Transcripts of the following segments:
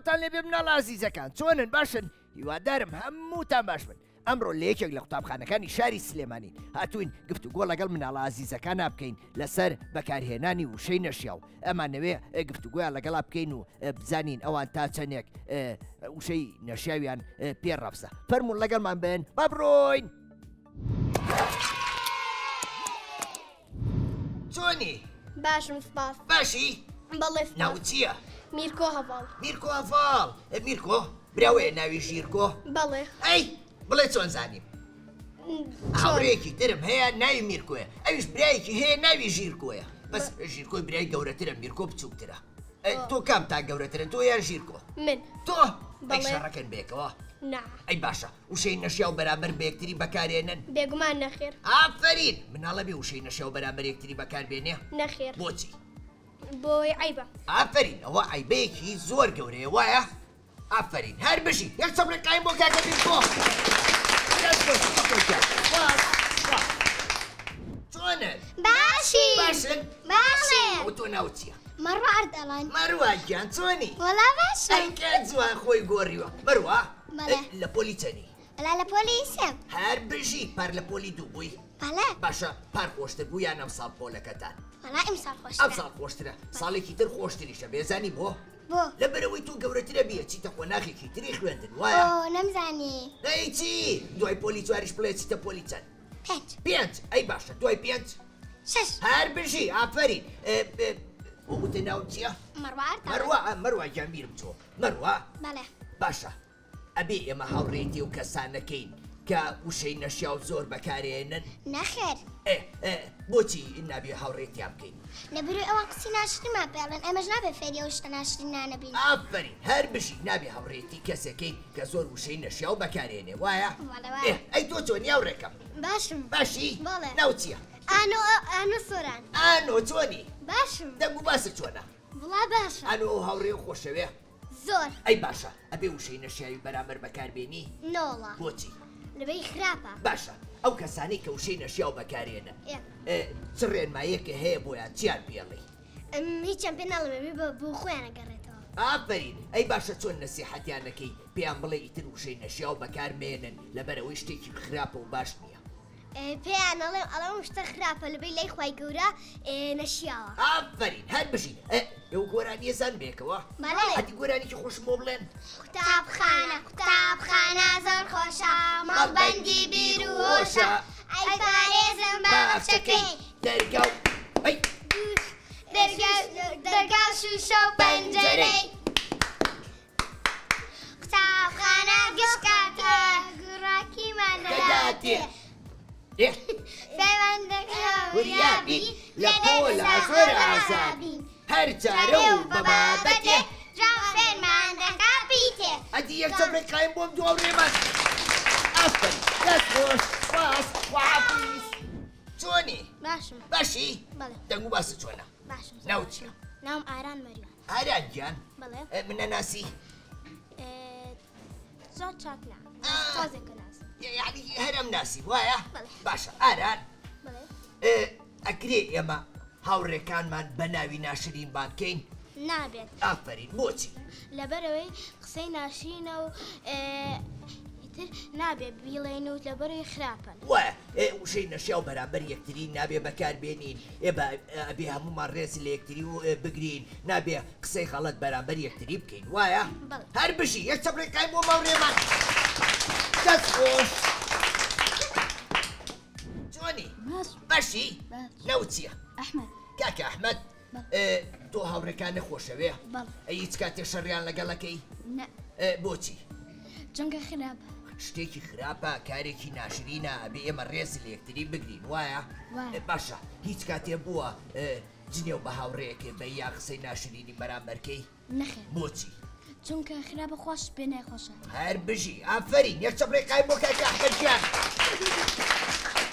سڵاوتان لێبێ مناڵ ئازیزەکان چۆنن باشن هیوادارم هەمووتان باش بن ئەمڕۆ لە یەکێک لە قوتابخانەکانی شاری سلێمانی هاتوین گفتوگۆ لەگەڵ مناڵە ئازیزەکان بکەین لەسەر بەکارهێنانی وشەی نەشیاو ئەمانەوێ گفتوگویان لەگەڵا بکەین و بزانین ئەوان تا چەندێک وشەی نەشیاویان پێڕەبسە فەرموون لەگەڵمان بن با بڕۆین چۆنی باشم سپاس باشی بەڵێ ناو چییە؟ میرکۆ هەڤاڵ میرکۆ هەڤاڵ میرکۆ براوەیە ناوی ژیرکۆ بەڵێ ئەی بڵێ چۆن زانیم هاوڕێکی ترم هەیە ناوی میرکۆیە ئەویش برایەکی هەیە ناوی ژیرکۆیە بەس ژیرکۆی برای گەورەترە میرکۆ بچووکترە تۆ کام تا گەورەترن تۆ یان ژیرکۆ من تۆ ئەی شەڕەکەن بێکەوە نا ئەی باشە وشەی نەشیا و بەرامبەر بە یەکتری بەکارێنن بێگومان نەخێر ئافرین مناڵە بێ وشەی نەشیا و بەرامبەر یەکتری بەکاربێنێ نەخێر بۆچی بۆی عیبە ئافرین ئەوە عیبەیەکی زۆر گەورەیە وایە ئافرین هەر بژی یەک چەپڕێکایم بۆ کاکە میرکۆ چۆنن باشی باشن باشێ ئەو تۆ ناو چییە مەڕوا ئەردەڵان مەروە گیان چۆنی وەڵا باشە ئەیکە جوان خۆی گۆڕیوە مەروە لە پۆلی چەنی ئەلا لە پۆلیسم هەر بژی پار لە پۆلی دوو بووی بەڵێ باشە پار خۆشتر بوو یان ئەم ساڵ پۆلەکەتان وەڵا ئیمساڵ ئەم خۆشترە ساڵ خۆشترە ساڵێکی تر خۆشتریشە بێزانی بۆ بۆ لەبەرەوەی تو گەورەترە بیە چیتە قۆناغێکی تری خوێندن وایە نەمزانی ئەی چی دوای پۆلی چواریش بڵێ چیتە پۆلی چەند پێنج ئەی باشە دوای پێنج شەش هەر بژی ئافرین وتە ناو چییە مەڕوا مەروە گیان بیرم چۆ مەروە بەڵێ باشە ئەبێ ئێمە هاوڕێتی و کەسانەکەین کە وشەی نەشیا و زۆر بەکارێنن نەخێر بۆچی نابێ هاوڕێتیان بکەین لەبەروی ئەوان قسەی ناشریمان پێڵێن ئەمەش نابێ فێری ئەو شتە ناشرین نانەبین ئافرین هەر بژی نابێ هاوڕێتی کەسەکەی کە زۆر وشەی نەشیا و بەکارێنێ وایە ئەی تۆ چۆنی هاوڕێکەم باشم باشی بەڵێ ناو چییە ئانۆ سۆران ئانۆ چۆنی باشم دەنگ و باسە چۆنە وڵا باشە ئانۆ هاوڕێ و خۆشەوێ زۆر ئەی باشە ئەبێ وشەی نەشیاوی بەرامبەر بەکاربێنی نۆڵە بۆچی لەبەی خراپە باشە ئەو کەسانی کە وشەی نەشیا و بەکارێنن چ ڕێنمایەکە هەیە بۆیان چیان پێڵێ هیچم پێ ناڵێ بۆ خۆیان ئەگەڕێتەوە ئافرین ئەی باشە چۆن نەسیحەتیان نەکەی پێیان بڵێ ئیتر وشەی نەشیا و بەکارمێنن لەبەرەوەی شتێکی خراپە و باش نییە پێیان ئەڵێم ئەڵەم شتە خراپە لەبەی لای خوای گەورە نەشیاوە ئافرین هەر بژی ئەو گۆرانی ێزان بێکەوە هەتی گۆرانێکی خۆشم بۆ بڵێن قوتابخانە زۆر خۆشە مەڵبەندی بیر و هۆشە ئەی پارێزم بەخشەکەی دەرگاو دەرگا و شوشە و پەنجەرەی قوتابخانە گشتکاتە گوڕاکیمان دەداتێ پەیوەندەکە وریابی لە پۆلا زۆر ئازابین هەر جارە و بەبابەتێ جاو فێرمان دەکا بیتێ ئەدی یەک چەپڕێکایم بۆم دواو ڕێمان ئافرین دەست خۆش سپاس خواحافیز چۆنی باشم باشی بەڵێ دەنگ و باسە چۆنە باشم ناو چییە ناوم ئاران مەریوان ئاران گیان بەڵێ منە ناسی زۆر چاک نا تازێکە ناسی یعنی هەرم ناسی وایە بەڵێ باشە ئاران بەڵێ ئەکرێ ئێمە هاوڕێکانمان بە ناوی ناشرین بانکەین نابێت ئافرین بۆچی لەبەرەوەی قسەی ناشرینە و ئیتر نابێت بیڵێن و لەبەرەوەی خراپن وایە وشەی نەشیا و بەرامبەر یەکتری نابێ بەکاربێنین ئەبێ هەمومان ڕێزی لە یەکتری و بگرین نابێ قسەی غەڵەت بەرامبەر یەکتری بکەین وایە هەر بژی یەک چەپڕێکایم بۆ ماوڕێمان دەستخۆش جوانی باش باشی باش ناوت چییە؟ ئەحمەد کاکە ئەحمەد تۆ هاوڕێکان نەخۆشەوێ؟ بەڵێ ئەی هیچ کاتێ شەڕیان لەگەڵەکەی؟ نە بۆچی؟ جەنگە خراپە شتێکی خراپە کارێکی ناشرینە ئەبێ ئێمە ڕێز لە یەکتری بگرین وایە؟ وایە. باشە هیچ کاتێ بووە جنێو بە هاوڕێیەکێ بە یا قسەی ناشرینی بەرامبەرکەی؟ نەخێر بۆچی؟ چونکە خراپە خۆش پێ نایخۆشە هەر بژی ئافرین یەک چەپڕێکای بۆ کاکە ئەحمەدجان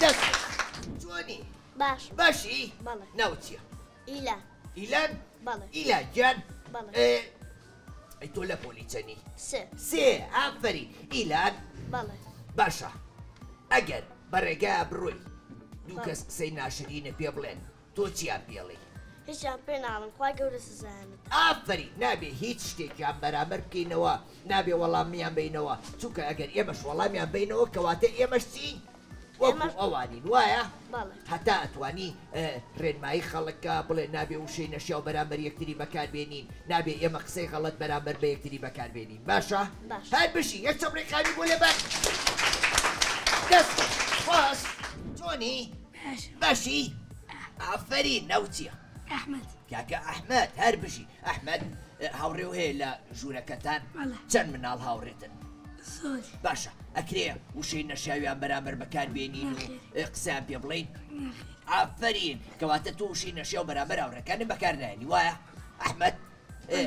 دەست جوانی باش باشی؟ بەڵێ ناوت چییە؟ ئیلا ئیلان؟ بەڵێ ئیلان جان بەڵێ ئەی تۆ لە پۆلیچەنی؟ سێ ئافرین ئیلان بەڵێ باشە ئەگەر بەڕێگا بڕۆی دوو کەس قسەی ناشرینە پێ بڵێن تۆ چیان پێڵی؟ هیچیان پێ ناڵم خوای گەورە سزانت ئافرین نابێ هیچ شتێکیان بەرامبەر بکەینەوە نابێ وەڵامیان بینەوە چونکە ئەگەر ئێمەش وەڵامیان بینەوە کەواتە ئێمەش چین؟ وەکو ئەوانین وایە؟ بەڵێ هەتا ئەتوانی ڕێنمایی خەڵکە بڵێ نابێ وشەی نەشیا و بەرامبەر یەکتری بەکاربێنین نابێ ئێمە قسەی غەڵەت بەرامبەر بە یەکتری بەکاربێنین باشە؟ باش. هەر بشی یەک چەپڕێکاوی بۆ لێبەر دەست خواس جۆنی باشی ئافرین ناوت چییە؟ ئەحمەد کاکە ئەحمەد هەر بژی ئەحمەد هاوڕێو هەیە لە ژوورەکەتان بەڵێ. چەند مناڵ هاوڕێتن زۆر باشە ئەکرێ وشەی نەشاویان بەرامبەر بەکاربێنین و قسەیان پێ بڵین ئافرین کەواتە تۆ وشەی نەشیا و بەرامبەر هاوڕێکانی بەکارنایانی وایە ئەحمەد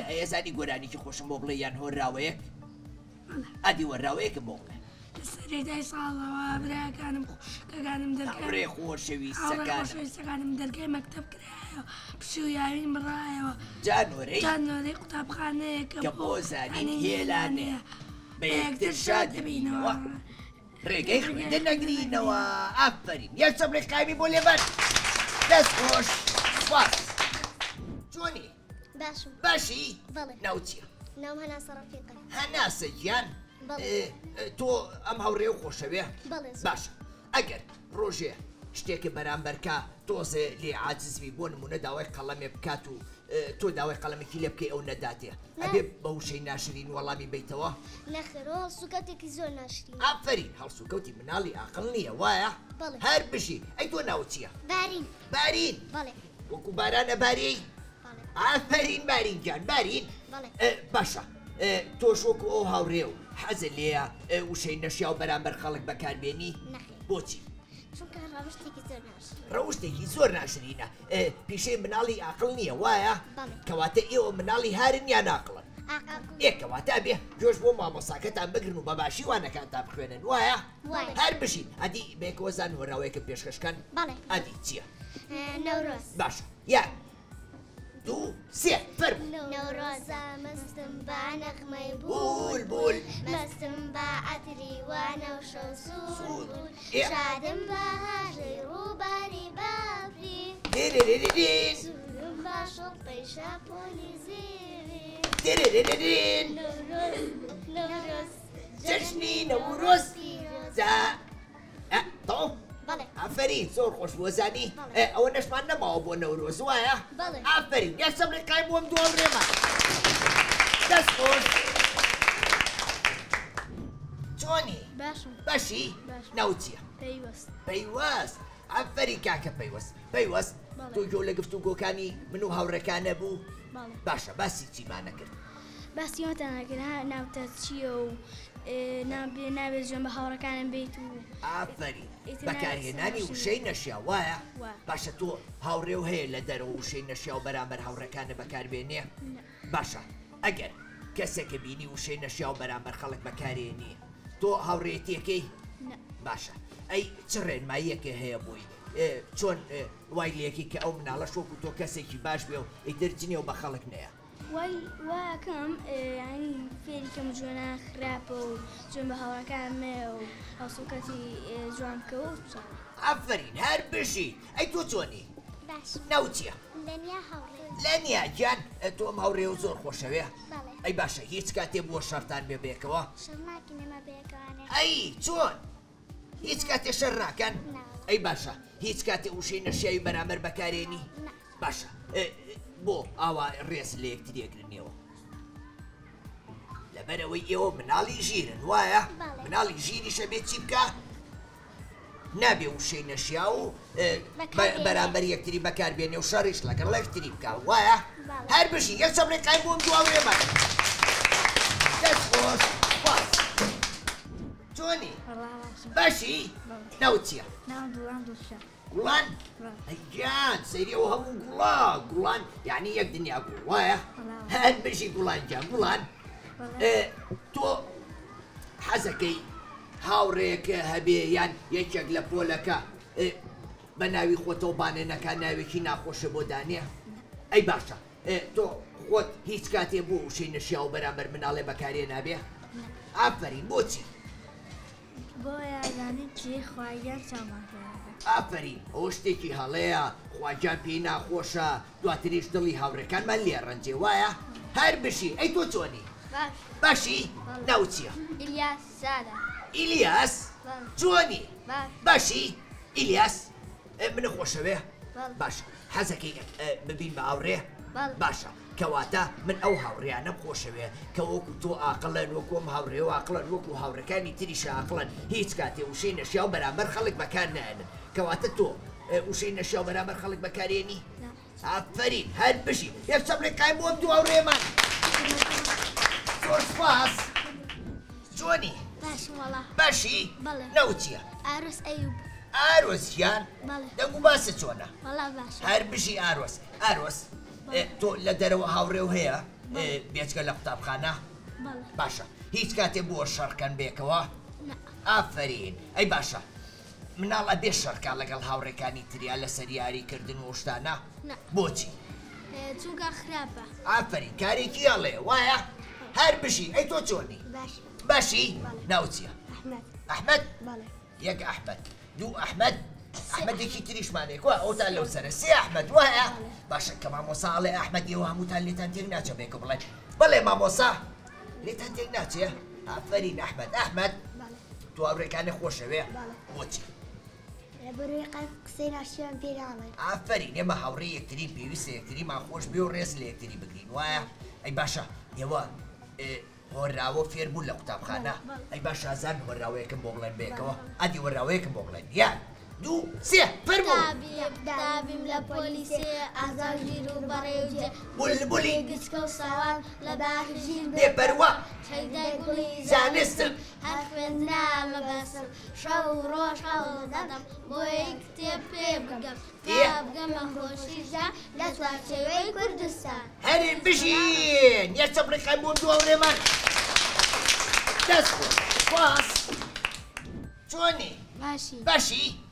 ئێزانی گۆرانێکی خۆشم بۆ بڵێ یان هۆراوەیەک ئەدی وەراوەیەکم بۆ بڵێ سەرێتای ساڵەوە براکانم خوشکەکانم هاوڕێ خۆشەویستەکان خۆشەویستەکانم دەرگای مەکتەب کرایەوە پشویاوین بڕایەوە جانۆرەی جانۆرەی قوتابخانەیە کە بۆ زانین هێلانەیە بە یەکتر شاد دەبینەوە ڕێگەی خوێندە نەگرینەوە ئافرین یەک چەپڕێکاوی بۆ لێبەر دەست خۆش سواس جوانی باشم باشی؟ بەڵێ ناوت چییە؟ ناوم هەناسە ڕەفیقە هەناسە گیان تۆ ئەم هاوڕێ و خۆشەوێ؟ بەڵێ باشە ئەگەر ڕۆژێ شتێکی بەرامبەرکە تۆزێ لێ عاجزوی بۆ نمونە داوای قەڵەمێ بکات و تۆ داوای قەڵەمێکی لێ بکەی ئەو نەداتێ ئەبێ بە وشەی ناشرین وەڵامی بیتەوە؟ نەخێرەوە سوکەتێکی زۆر ناشرین ئافرین هەڵسوکەوتی مناڵی عاقڵ نییە وایە؟ بەڵێ. هەر بژی ئەی تۆ ناوت چییە؟ بارین بارین بەڵێ وەکو بارانە باری؟ بەڵێ ئافرین بارین گیان بارین بەڵێ باشە تۆش وەکو ئەو هاوڕێ و حەزت لێیە وشەی نەشیا و بەرامبەر خەڵک بەکاربێنی؟ نەخێر بۆچی؟ چونکە ڕەوشتێکی زۆر ناشرین ڕەوشتێکی زۆر ناشرینە پیشەی مناڵی عاقڵ نییە وایە؟ بەڵێ. کەواتە ئێوە مناڵی هارن یان عاقڵن؟ عاقڵ کەواتە بێ جۆش بۆ مامۆساکەتان بگرن و بە باشی وانەکانتان بخوێنن وایە؟ وایە. هەر بژین ئەدی بێکەوەزان هۆراوەیەکە پێشکەشکەن؟ بەڵێ. ئەدی چییە؟ نەورۆز باشە یان دوو سێ فەرموو نەورۆزە مەستم با نەغمەی بول بول مەستم با عەتری وانە و شەو سوون بوون ئێ. شادم بە هاژەی ڕووباری بابری دێرێرێرێرێن سوورم با شۆڵپەی شاپۆلی زیری دێرێرێرێرێن نەورۆز جەژنی نەورۆز جا تۆ بەڵێ ئافرین زۆر خۆش بۆزانی ئەوە نەشمان نەماوە بۆ نەورۆز وایە؟ بەڵێ. ئافرین یەک چەپڕێکای بۆم دووەم ڕێمە دەست خۆش جۆنی باشم باشی؟ باش. ناوت چییە؟ پێیوەست پەیوەست ئافرین کاکە پەیوەست بەڵێ. تۆ گۆ لە گفتوگۆکانی من و هاوڕەکانە بوو؟ بەڵێ باشە باسی چیمانە کرد؟ باسیۆتانەکرد ناوتە چییە و نابێت ژێن بە هاوڕەکانم بیت و ئافرین ئیتر بەکارهێنانی ناوی وشەی نەشیا وایە؟ وایە. باشە تۆ هاوڕێ و هەیە لە دەرەوە وشەی نەشیا و بەرامبەر هاوڕەکانە بەکاربێنێ؟ باشە ئەگەر کەسێکە بینی وشەی نەشیا و بەرامبەر خەڵک بەکارێنی تۆ هاوڕێتیەکەی؟ باشە ئەی چ ڕێنماییەکە هەیە بووی چۆن وای لەکەی کە ئەو مناڵە شۆک و تۆ کەسێکی باش بێ و ئیدرجنێ و بە خەڵک نەیە؟ واکەم ینی فێریکەم جوێنە خراپە و جوێن بە هاوڕەکانمێ و هەوسوکەتی جوان بکەوە ئافرین هەر بژی ئەی تۆ چۆنی؟ باش ناوت چییە؟ لەنیا هەوڵێ لەنیا گیان تۆم هاوڕێ و زۆر خۆشەوێ؟ بەڵێ. ئەی باشە هیچ کاتێ بووە شەرتان بێ بێکەوە؟ شەڕناکی نەمە بێکەوانێ ئەی چۆن؟ هیچ کاتێ شەر ڕاکەن؟ ئەی باشە هیچ کاتێ وشەی نەشیاوی بەرامبەر بەکارێنی؟ باشە بۆ ئاوا ڕێز لە یەکتریەگرنیەوە لەبەرەوەی ئێوە مناڵی ژیرن وایە؟ مناڵی ژیریشە بێت چی بکە؟ نابێ وشەی نەشیا و بەرامبەر یەکتری بەکاربێنێ و شەڕیش لەگەڵ یەکتری بکە وایە؟ هەر بژی یەک چەمرێکای بۆم دواوێمان دەست خۆش باس چۆنی؟ باشی؟ ناوت چییە؟ گوڵان؟ ئەیگیان سەیرەوە هەموو گوڵان یعنی یەک دنیا گوڵ وایە؟ هەر بژی گوڵان جان گوڵان تۆ حەزەکەی هاوڕێیەکە هەبێ یان یەکێک لە پۆلەکە بە ناوی خۆتەوە بانێنەکە ناوێکی ناخۆشە بۆ دانێ؟ ئەی باشە تۆ خۆت هیچ کاتێ بۆ وشەی نەشیا و بەرامبەر مناڵێ بەکارێ نابێ؟ ئافرین بۆچی؟ بۆ یارزانیت چی خواگەر چاوماکەیە ئافرین ئەوە شتێکی هەڵەیە خواجان پێی ناخۆشە دواتریش دڵی هاوڕێکانمان لێ ڕەنجێ وایە؟ هەر بشی ئەی تۆ چۆنی؟ باشی؟ ناوت چییە؟ ئیلیاس سادە ئیلیاس؟ جوانی؟ باشی؟ ئیلیاس؟ منە خۆشەوێ؟ باشە حەزەکەی ببین بە ئاوڕێ؟ باشە کەواتە من ئەو هاوڕێیانەم خۆشەوێ کە وەکو تۆ ئاقلەن وەکوم هاوڕێ و ئاقلەن وەکو هاوڕەکانی تریشە ئاقلەن هیچ کاتێ وشەی نەشیا و بەرامبەر خەڵک بەکار نایەنن کەواتە تۆ وشەی نەشیا و بەرامبەر خەڵک بەکارێنی؟ ئافرین هەر بژی یەک چەمرێکای بۆم دوو هاوڕێمان زۆر سپاس جوانی؟ باشی؟ ناوت چییە؟ ئارۆس ئەیوب ئارۆسیان؟ دەنگ و باسە چۆنە؟ هەر بژی ئارۆس تۆ لە دەرەوە هاوڕێ و هەیە بێچکە لە قوتابخانە؟ باشە هیچ کاتێ بۆ شەڕکەن بێکەوە؟ ئافرین ئەی باشە مناڵە بێ شەڕکە لەگەڵ هاوڕێکانی تریا لە سەریاریکردن و شتانە؟ بۆچی؟ چونکە خراپە ئافرین کارێکی هەڵێ وایە؟ هەر بژی ئەی تۆ چۆنی؟ باشی؟ ناوت چییە؟ ئەحمەد؟ یەک ئەحمەد دوو ئەحمەد ئەحمەدێکی تریشمانێک وە ئەوتان لەو سەرە سێ ئەحمەد وایە؟ باشە کە مامۆسا ئەڵێ ئەحمەدی ئێوە هەمووتان لێتان تێک ناچە بێکە بڵێن بەڵێ مامۆسا لێتان تێک ناچێ؟ ئافرین ئەحمەد تۆ هاوڕێکانە خۆشەوێ؟ بۆچی؟ لەبەرەوەی قسەی ناشیان پێ ناڵێن ئافرین ئێمە هاوڕێی یەکترین پێویستە یەکتریمان خۆش بێ و ڕێز لە یەکتری بگرین وایە؟ ئەی باشە ئێوە هۆراوە فێر بوون لە قوتابخانە؟ ئەی باش ئازان هۆراوەیەکم بۆ بڵێن بێکەوە ئەدی هۆراوەیەکم بۆ بڵێن یان دوو سێ فەرموو دابیم لە پۆلیسێ ئازاژیر و بەڕێوجێ بولبولی گچکە و ساوان لە باژیر بێپەروە شەیدای گوڵی زانستم هەر خوێندنا مەبەسم شەو و ڕۆژ هەوڵ دەدەم بۆی کتێب پێ بگەم تا بگەمە خۆشیژە لە چوارچێوەی کوردستان هەرێن بژین یەک چەمرێکای بۆ دوو هاوڕێمان دەست خۆ باس چۆنی؟ باشی؟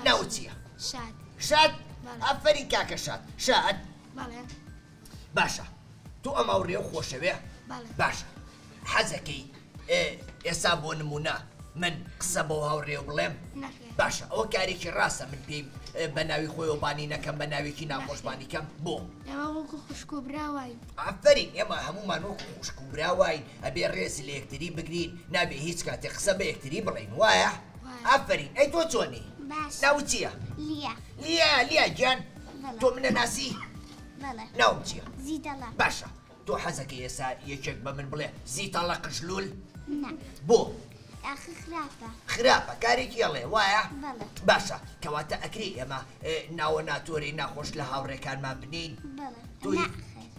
ناوت چییە؟ شاد؟ ئافرین کاکە شاد باشە تۆ ئەم هاوڕێ و خۆشەوێ؟ باشە حەزەکەی ئێستا بۆ نمونە من قسە بۆ هاوڕێ و بڵێم؟ باشە ئەوە کارێکی ڕاستە من پێی بە ناوی خۆی و بانی نەکەم بە ناوێکی ناخۆشبانیکەم بۆ ئێمە وەکو خوشک و براوین ئافرین ئێمە هەمومان وەکو خوشک و براوین ئەبێ ڕێزی لە یەکتری بگرین نابێ هیچ کاتێ قسە بە یەکتری بڵین وایە؟ ئافرین ئەی تۆ چۆنی؟ ناوت چییە؟ لیا گیان تۆ منە ناسی؟ ناوم چییە؟ باشە تۆ حەزەکە ئێستا یەکێک بە من بڵێ زیتەڵە قژلول؟ بۆ؟ خراپە کارێکی هەڵێ وایە؟ باشە کەواتە ئەکری ئێمە ناوە ناتۆری ناخۆش لە هاوڕێکانمان بنین؟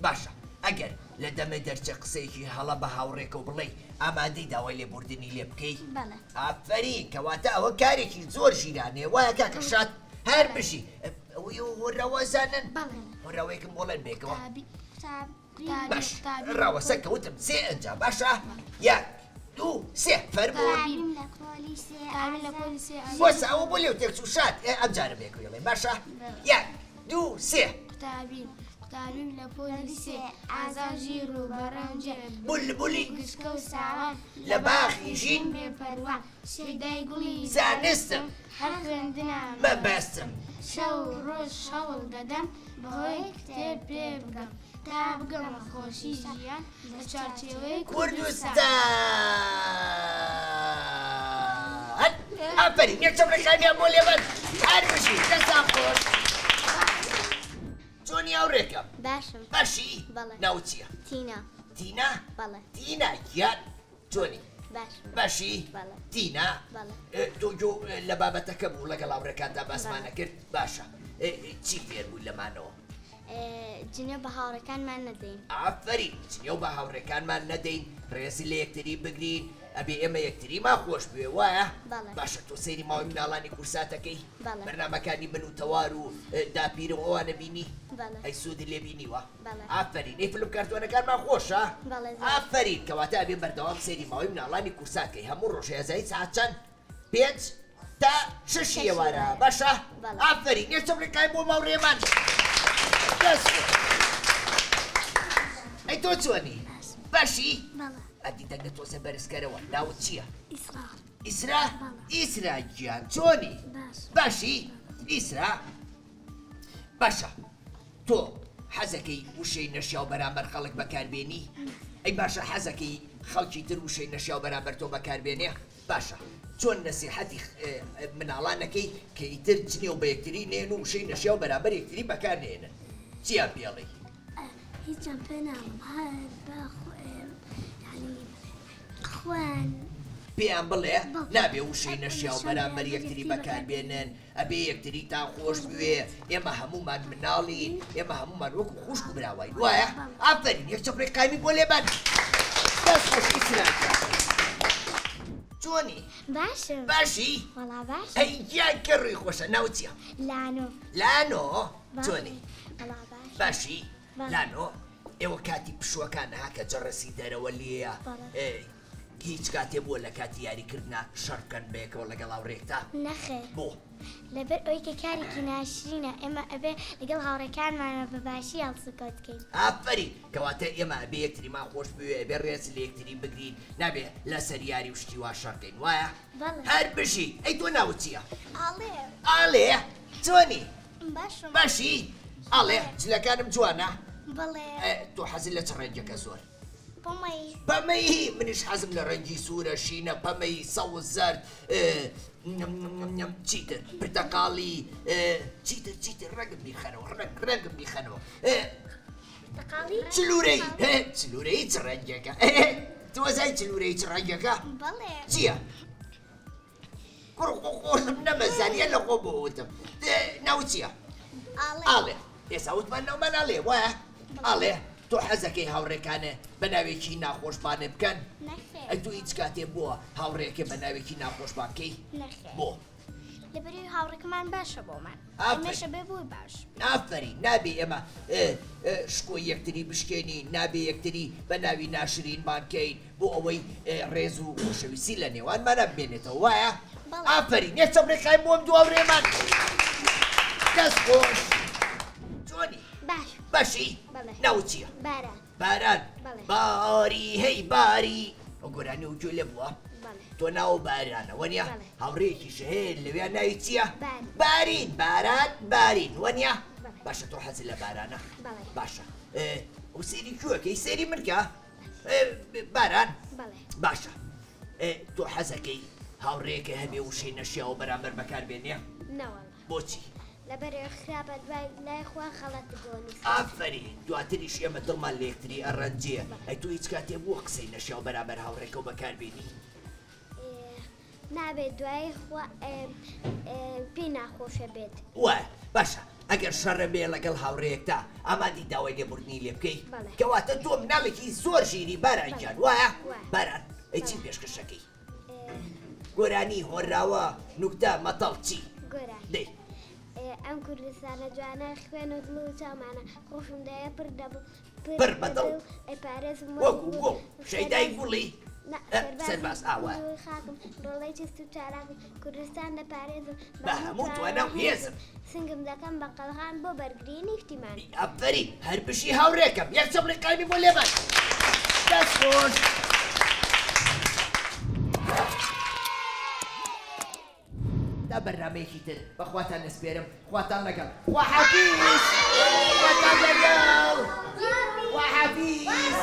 باشە ئەگەر لە دەمە دەرچە قسەیەکی هەڵە بە هاوڕێکە و بڵێ ئامادەی داوای لێبوردنی لێ بکەی؟ ئافرین کەواتە ئەوە کارێکی زۆر ژیرانێ وایە کاکە شاد هەر بشی ئەوەی هۆراوە زانن؟ هۆراوەیەکم بۆڵێن بێکەوە باش ڕاوەسە کەوتم سێ ئەنجا باشە؟ یەک دوو سێ فەرموون بۆسە ئەوە بۆ لێو تێکچوو شاد ئەمجارە بێکوێڵێ باشە؟ یەک دوو سێ قوتابیم لە پۆلیسێ ئازاژیر و بەڕەوجێ بولبولی گشکە و ساوان لە باخی ژین بێپەروە شەیدای گوڵی زانستم هەر خوێندنا مەبەستم شەو و ڕۆژ هەوڵ دەدەم بەهۆی کتێب پێ بگەم تا بگەمە خۆشی ژیان لە چوارچێوەی کوردستان ئافرین یەک چەمرەکانیان بۆ لێبەن هەر بژی دەستان خۆش چۆنی هاوڕێکەم؟ باشم باشی؟ بەڵێ ناوت چییە؟ تینە تینا؟ بەڵێ تینا گیان چۆنی؟ باش باشی؟ بەڵێ تینا؟ بەڵێ تۆ لە بابەتەکە بوو لەگەڵ هاوڕێکاندا باسمانە کرد باشە چی فێر بووی لەمانەوە؟ جنێ بە هاوڕەکانمان نەدەین ئافرین جنێ و بە هاوڕێکانمان نەدەین ڕێزی لە یەکتری بگرین ئەبێ ئێمە یەکتریمان خۆش بوێ وایە؟ باشە تۆ سەیری ماوەی مناڵانی کورساتەکەی بەرنامەکانی من و تەوار و داپیر و ئەوانە بینی؟ ئەی سوودی لێ بینیوە؟ ئافرین ئەی فیلم کارتۆنەکانمان خۆشە؟ ئافرین کەواتە ئەبێ بەردەوام سەیری ماوەی مناڵانی کورساتکەی هەموو ڕۆژێزایی ساعت چەند؟ 5 تا 6 ئێوارە باشە؟ ئافرین یەک چەمڕێکای بۆ ماوڕێمان ئەی تۆ چۆنی؟ باشی؟ ئەدی دەنگە تۆزە بەرزکەرەوە ناوت چییە؟ ئیسرا؟ ئیسرا گیان چۆنی؟ باشی؟ ئیسرا؟ باشە تۆ حەزەکەی وشەی نەشیا و بەرامبەر خەڵک بەکاربێنی؟ ئەی باشە حەزەکەی خەڵکی تر وشەی نەشیا و بەرامبەر تۆ بەکاربێنێ؟ باشە چۆن نەسیحەتی مناڵانەکەی کە ئیتر جنێ و بە یەکتری نێن و وشەی نەشیا و بەرامبەر یەکتری بەکارنێنن چیان پێڵی؟ هیچم پێ ناڵم خوان پێیان بڵێ نابێ وشەی نەشیا و بەرامبەر یەکتری بەکاربێنن ئەبێ یەکتریتان خۆش بوێ ئێمە هەمومان مناڵین ئێمە هەمومان وەکو خوشک و براوین وایە؟ ئافرین یەک چەپڕێک قایمی بۆ لێبەن دەست خۆش ئیسراکە چۆنی؟ باشم باشی؟ وەڵا باش ئەی گیان کە ڕووی خۆشە ناو چییە؟ لانۆ لانۆ؟ چۆنی؟ وەڵا باش باشی؟ لانۆ ئێوە کاتی پشوەکانە کە جەڕەسی دەرەوە لێیە هیچ کاتێ بووە لە کاتی یاریکردنا شەڕکەن بەیەکەوە لەگەڵ هاوڕێکتا؟ نەخێر بۆ؟ لەبەر ئەوەی کە کارێکی ناشرینە ئێمە ئەبێ لەگەڵ هاوڕێکانمانە بەباشی هەڵسوکەوت بکەین ئافرین کەواتە ئێمە ئەبێ یەکتریمان خۆش بوێ ئەبێ ڕێز لە یەکتری بگرین نابێ لەسەر یاری و شتی وا شەڕکەین وایە؟ هەر بشی ئەی تۆ ناوت چییە؟ ئاڵێ چۆنی؟ باشی؟ ئاڵێ جلەکانم جوانە؟ بەڵێ تۆ حەزت لە چ ڕەنگەکە زۆر؟ پەمەی منیش حەزم لە ڕەنگی سوورە شینە پەمەی سەوز زەرد چیتر پرتەقاڵی چیتر ڕەنگم بیخەنەوە ڕەنگم بیخەنەوە چلوورەی چلوورەی چ ڕەنگەکە تۆزای چلوورەی چ ڕەنگەکە؟ چییە؟ خۆشم نەمەزانیە لە خۆ بۆوتم ناو چییە؟ ئاڵێ ئێستا وتمان ناومان ئاڵێ وایە؟ ئاڵێ تۆ حەزەکەی هاوڕێکانە بە ناوێکی ناخۆشبانێ بکەن؟ ئەی تۆ هیچ کاتێ بووە هاوڕێکە بە ناوێکی ناخۆشبان بکەی؟ بۆ؟ لەبەری هاوڕێکمان باشە بۆمان ئەمەشە بێ بووی باش ئافرین نابێ ئێمە شکۆی یەکتری بشکێنی نابێ یەکتری بە ناوی ناشرینمان بکەین بۆ ئەوەی ڕێز و خۆشەویستی لە نێوانمانە بمێنێتەوە وایە؟ ئافرین یەک چەپڕێکای بۆم دو هاوڕێمان دەست خۆش چۆنی؟ باشی؟ ناوت چییە؟ باران باری هەی باری ئەو گۆرانی و گوێ لێ بووە؟ تۆ ناو بارانە وەنیە؟ هاوڕێیەکیشە هەیە لەوێ ناوی چییە؟ بارین باران بارین وەنیە؟ باشە تۆ حەزت لە بارانە؟ باشە ئەو سەیری کوێکەی سەیری منکە؟ باران؟ باشە تۆ حەزەکەی هاوڕێیەکە هەبێ وشەی نەشیاوە بەرامبەر بەکاربێنێ؟ بۆچی؟ لەبەر خراپە دوای لای خوا خەڵەت بۆنی ئافرین دواتریش ئێمە دڵمان لە یەکتری ئەڕەنجێ ئەی تۆ هیچ کاتێ بووە قسەی نەشیا و بەرامبەر هاوڕێکەوە بەکاربێنی؟ نابێت دوای خوا پێی ناخۆشە بێت وای باشە ئەگەر شەڕە بێ لەگەڵ هاوڕێیەکتا ئامادی داوای لێبوردنی لێ بکەی کەواتە تۆ مناڵێکی زۆر ژیری بارانگیان وایە؟ باران ئەی چی پێشکەشەکەی؟ گۆرانی هۆراوە نوکتە مەتەڵ چی؟ دەی ئەم کوردستانە جوانە خوێن و دڵ و چاومانە خۆشم دایە پڕ بەدڵ وەکو شەیدای گوڵی سەرباز ئاوە خاکم ڕۆڵەی چست و چاراکم کوردستان دەپارێزم بە هەموو توانە و هێزم سنگم دەکەم بە قەلغان بۆ بەرگری نیفتیمان ئەفەری هەر بشی هاوڕێکم یەک چەپڕێکانی بۆ لێبەن دەست خۆش دا بەرنامەیەکی تر بەخواتان نەسپێرم خواتان لەگەڵ خواحافیز خواتان لەگەڵ خواحافیز